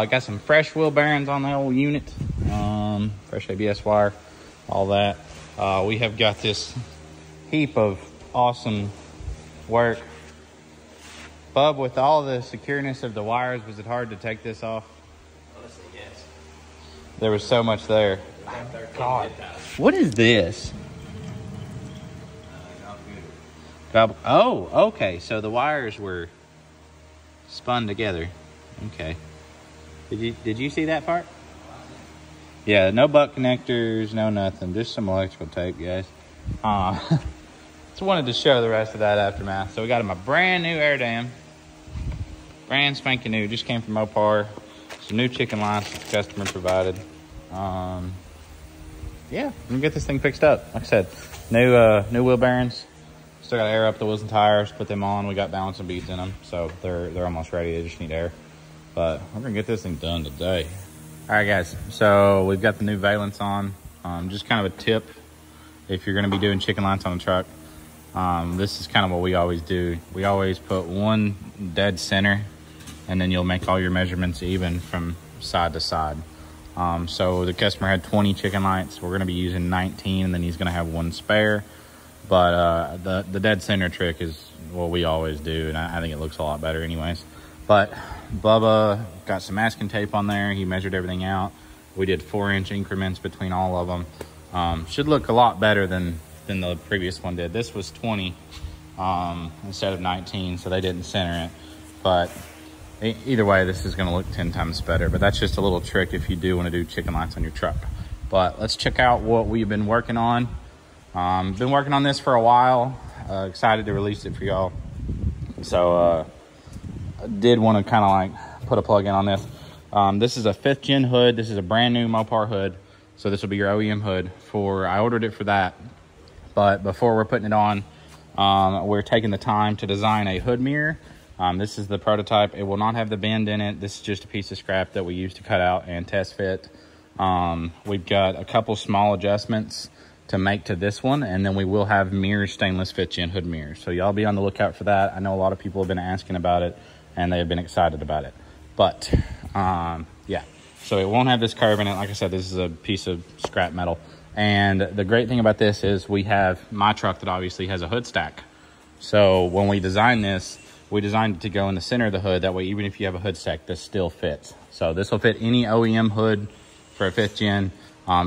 Got some fresh wheel bearings on the whole unit. Fresh ABS wire, all that. We have got this heap of awesome work. Bub, with all the secureness of the wires, was it hard to take this off? Honestly, yes. There was so much there. God. What is this? Oh, okay. So the wires were spun together. Okay. Did you see that part? Yeah, no butt connectors, no nothing. Just some electrical tape, guys. Just wanted to show the rest of that aftermath. So we got him a brand new air dam. Brand spanking new. Just came from Mopar. Some new chicken lines that the customer provided. Yeah, I'm gonna get this thing fixed up. Like I said, new wheel bearings. Still got to air up the wheels and tires, put them on. We got balancing beads in them, so they're almost ready. They just need air. But we're gonna get this thing done today. All right, guys. So we've got the new valence on. Just kind of a tip if you're gonna be doing chicken lines on a truck. This is kind of what we always do. We always put one dead center, and then you'll make all your measurements even from side to side. So the customer had 20 chicken lights. We're gonna be using 19, and then he's gonna have one spare. But the dead center trick is what we always do, and I think it looks a lot better anyways. But Bubba got some masking tape on there. He measured everything out. We did 4-inch increments between all of them. Should look a lot better than the previous one did. This was 20 instead of 19, so they didn't center it. But either way, this is going to look 10 times better. But that's just a little trick if you do want to do chicken lights on your truck. But let's check out what we've been working on. Been working on this for a while. Excited to release it for y'all. So I did want to kind of like put a plug in on this. This is a 5th gen hood. This is a brand new Mopar hood. So this will be your OEM hood. I ordered it for that. But before we're putting it on, we're taking the time to design a hood mirror. This is the prototype. It will not have the bend in it. This is just a piece of scrap that we used to cut out and test fit. We've got a couple small adjustments to make to this one, and then we will have mirrors, stainless 5th gen hood mirrors. So y'all be on the lookout for that. I know a lot of people have been asking about it, and they have been excited about it. But yeah, so it won't have this curve in it. Like I said, this is a piece of scrap metal. And the great thing about this is we have my truck that obviously has a hood stack. So when we designed this, we designed it to go in the center of the hood. That way, even if you have a hood stack, this still fits. So this will fit any OEM hood for a 5th gen.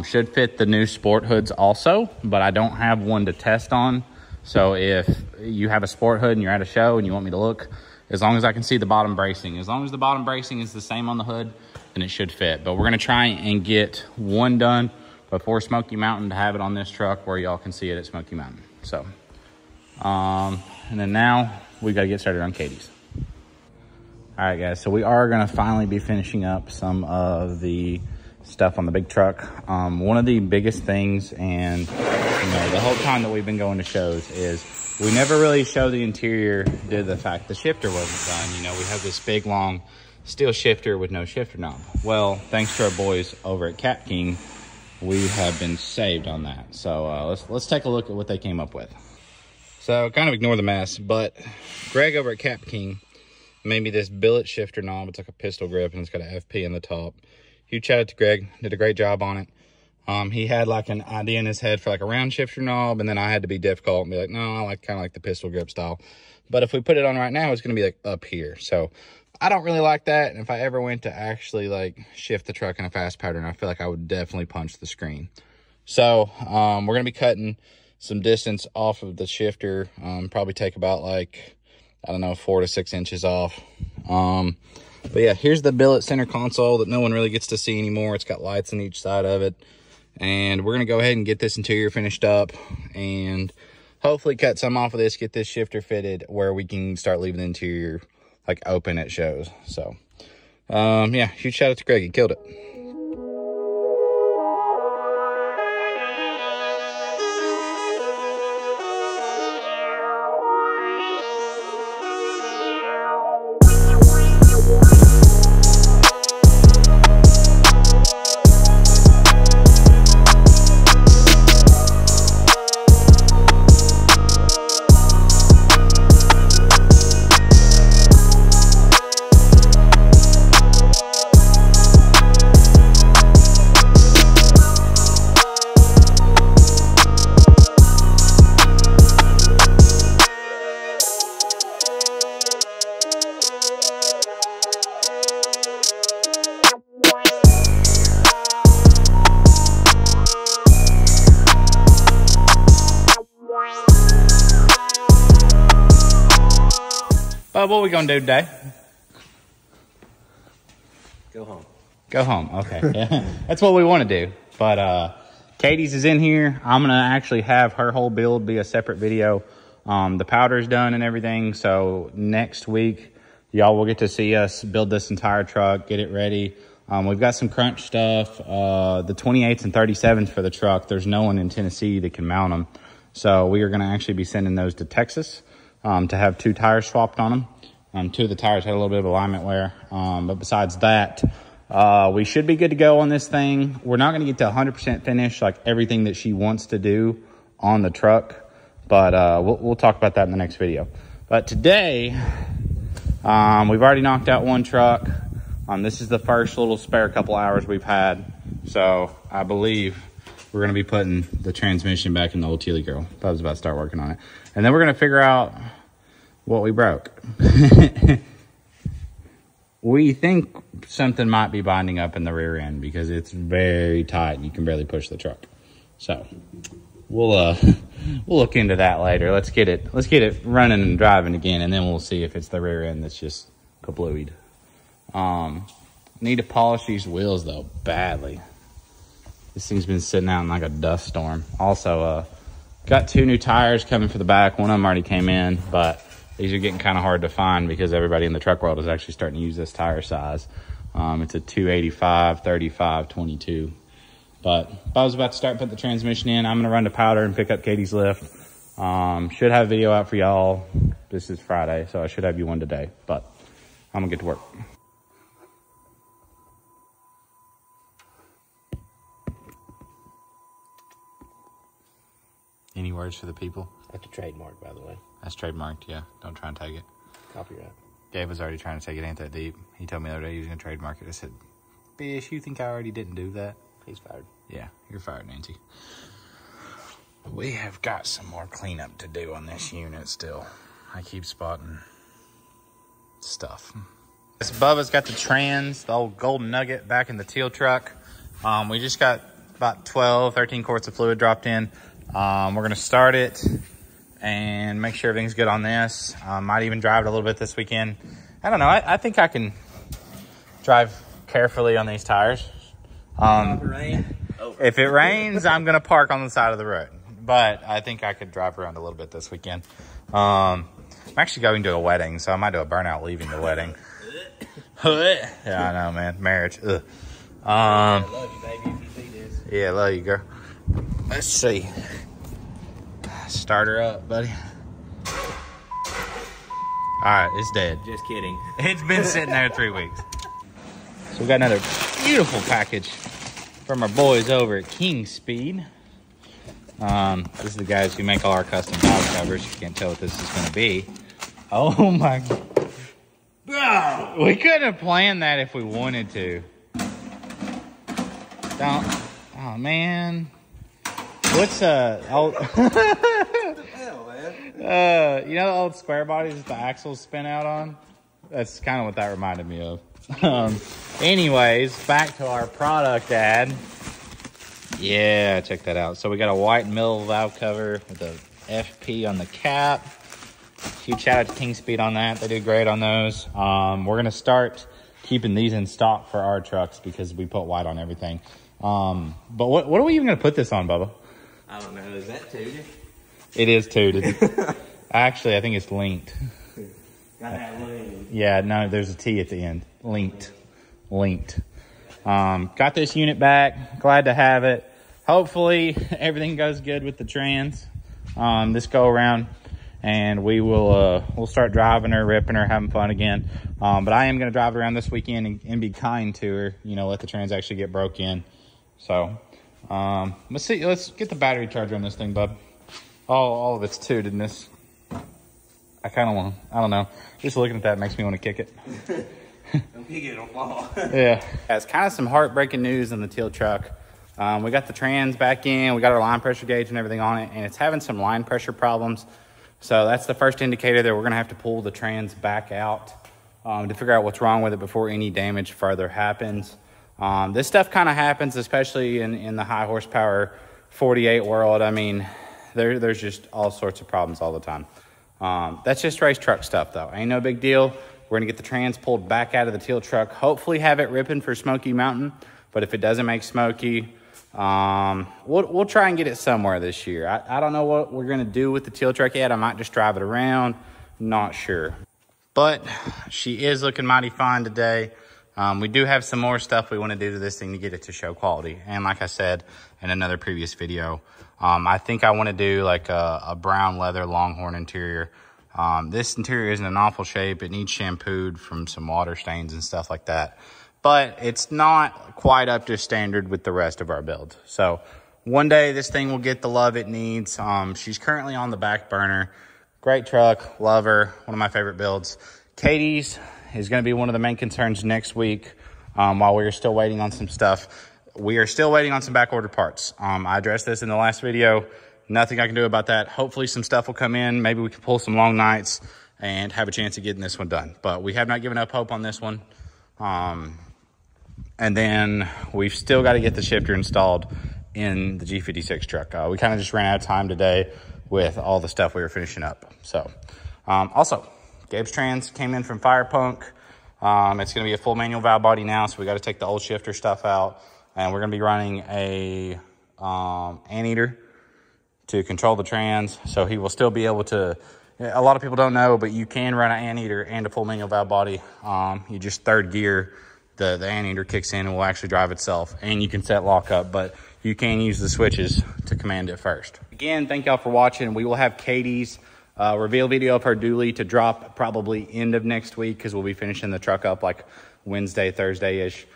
Should fit the new sport hoods also, but I don't have one to test on. So if you have a sport hood and you're at a show and you want me to look, as long as I can see the bottom bracing, as long as the bottom bracing is the same on the hood, then it should fit. But we're gonna try and get one done before Smoky Mountain to have it on this truck where y'all can see it at Smoky Mountain. So, and then now we gotta get started on Katie's. All right, guys, so we are gonna finally be finishing up some of the stuff on the big truck. One of the biggest things, and the whole time that we've been going to shows, is we never really show the interior due to the fact the shifter wasn't done. We have this big long steel shifter with no shifter knob. Well, thanks to our boys over at Cap King, we have been saved on that. So let's take a look at what they came up with. So kind of ignore the mess, but Greg over at Cap King made me this billet shifter knob. It's like a pistol grip, and it's got an FP in the top. Huge shout out to Greg, did a great job on it. He had like an idea in his head for like a round shifter knob, and then I had to be difficult and be like, no, I kind of like the pistol grip style. But if we put it on right now, it's going to be like up here. So I don't really like that. And if I ever went to actually like shift the truck in a fast pattern, I feel like I would definitely punch the screen. So we're going to be cutting some distance off of the shifter. Probably take about like, I don't know, 4 to 6 inches off. But yeah, here's the billet center console that no one really gets to see anymore. It's got lights on each side of it. And we're going to go ahead and get this interior finished up and hopefully cut some off of this, get this shifter fitted where we can start leaving the interior like open at shows. So, yeah, huge shout out to Greg. He killed it. Well, what are we going to do today? Go home. Go home. Okay. Yeah. That's what we want to do. But Katie's is in here. I'm going to actually have her whole build be a separate video. The powder's done and everything. So next week, y'all will get to see us build this entire truck, get it ready. We've got some crunch stuff. The 28s and 37s for the truck. There's no one in Tennessee that can mount them. So we are going to actually be sending those to Texas to have 2 tires swapped on them. 2 of the tires had a little bit of alignment wear. But besides that, we should be good to go on this thing. We're not going to get to 100% finish like everything that she wants to do on the truck. But we'll talk about that in the next video. But today, we've already knocked out 1 truck. This is the first little spare couple hours we've had. So I believe we're going to be putting the transmission back in the old Teal girl. I was about to start working on it. And then we're going to figure out what we broke. We think something might be binding up in the rear end because it's very tight and you can barely push the truck. So we'll look into that later. Let's get it running and driving again, and then we'll see if it's the rear end that's just kablooied. Need to polish these wheels though badly. This thing's been sitting out in like a dust storm. Also, got 2 new tires coming for the back. One of them already came in, but these are getting kind of hard to find because everybody in the truck world is actually starting to use this tire size. It's a 285, 35, 22. But if I was about to start putting the transmission in, I'm going to run to powder and pick up Katie's lift. Should have a video out for y'all. This is Friday, so I should have you one today. But I'm going to get to work. Any words for the people? That's a trademark, by the way. That's trademarked, yeah. Don't try and take it. Copyright. Gabe was already trying to take it. Ain't that deep. He told me the other day he was going to trademark it. I said, Bish, you think I already didn't do that? He's fired. Yeah, you're fired, Nancy. We have got some more cleanup to do on this unit still. I keep spotting stuff. This Bubba's got the trans, the old golden nugget back in the Teal truck. We just got about 12, 13 quarts of fluid dropped in. We're going to start it and make sure everything's good on this. Might even drive it a little bit this weekend. I don't know. I think I can drive carefully on these tires. If it rains, I'm going to park on the side of the road. But I think I could drive around a little bit this weekend. I'm actually going to a wedding, so I might do a burnout leaving the wedding. Yeah, I know, man. Marriage. Ugh. I love you, baby, if you see this. Yeah, love you, girl. Let's see. Start her up, buddy. All right, it's dead. Just kidding. It's been sitting there 3 weeks. So we got another beautiful package from our boys over at King Speed. This is the guys who make all our custom valve covers. You can't tell what this is going to be. Oh my God. We couldn't have planned that if we wanted to. Don't. Oh man. What's old? You know the old square bodies that the axles spin out on? That's kind of what that reminded me of. Anyways, back to our product ad. Yeah, check that out. So we got a white mill valve cover with a FP on the cap. Huge shout out to King Speed on that. They do great on those. We're going to start keeping these in stock for our trucks because we put white on everything. But what are we even going to put this on, Bubba? I don't know. Is that tooted? It is tooted. Actually, I think it's linked. Got that link. Yeah, no, there's a T at the end. Linked. Got this unit back. Glad to have it. Hopefully, everything goes good with the trans this go around. And we will we'll start driving her, ripping her, having fun again. But I am going to drive around this weekend and be kind to her. You know, let the trans actually get broke in. So, let's see. Let's get the battery charger on this thing, bub. All of it's tooted in this. I kind of want to, I don't know. Just looking at that makes me want to kick it. Don't kick it, it'll fall. Yeah. It's kind of some heartbreaking news on the Teal truck. We got the trans back in. We got our line pressure gauge and everything on it. And it's having some line pressure problems. So that's the first indicator that we're going to have to pull the trans back out to figure out what's wrong with it before any damage further happens. This stuff kind of happens, especially in the high horsepower 48 world. I mean, there's just all sorts of problems all the time. That's just race truck stuff, though. Ain't no big deal. We're going to get the trans pulled back out of the Teal truck. Hopefully have it ripping for Smoky Mountain. But if it doesn't make Smoky, we'll try and get it somewhere this year. I don't know what we're going to do with the Teal truck yet. I might just drive it around. Not sure. But she is looking mighty fine today. We do have some more stuff we want to do to this thing to get it to show quality. And like I said in another previous video, I think I want to do like a brown leather Longhorn interior. This interior isn't in awful shape. It needs shampooed from some water stains and stuff like that. But it's not quite up to standard with the rest of our build. So one day this thing will get the love it needs. She's currently on the back burner. Great truck, love her, one of my favorite builds. Katie's is going to be one of the main concerns next week while we're still waiting on some stuff. We are still waiting on some back order parts. I addressed this in the last video. Nothing I can do about that. Hopefully some stuff will come in. Maybe we can pull some long nights and have a chance of getting this one done. But we have not given up hope on this one. And then we've still got to get the shifter installed in the G56 truck. We kind of just ran out of time today with all the stuff we were finishing up. So, also, Gabe's trans came in from Fire Punk. It's going to be a full manual valve body now, so we got to take the old shifter stuff out. And we're going to be running a anteater to control the trans, so he will still be able to. A lot of people don't know, but you can run an anteater and a full manual valve body. You just third gear, the anteater kicks in and will actually drive itself, and you can set lock up, but you can use the switches to command it first. Again, thank y'all for watching. We will have Katie's reveal video of her dually to drop probably end of next week, because we'll be finishing the truck up like Wednesday, Thursday-ish.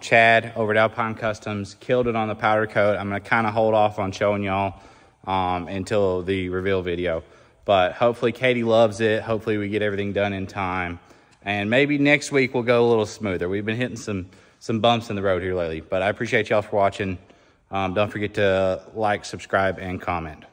Chad over at Alpine Customs killed it on the powder coat. I'm going to kind of hold off on showing y'all until the reveal video. But hopefully Katie loves it. Hopefully we get everything done in time. And maybe next week we'll go a little smoother. We've been hitting some bumps in the road here lately. But I appreciate y'all for watching. Don't forget to like, subscribe, and comment.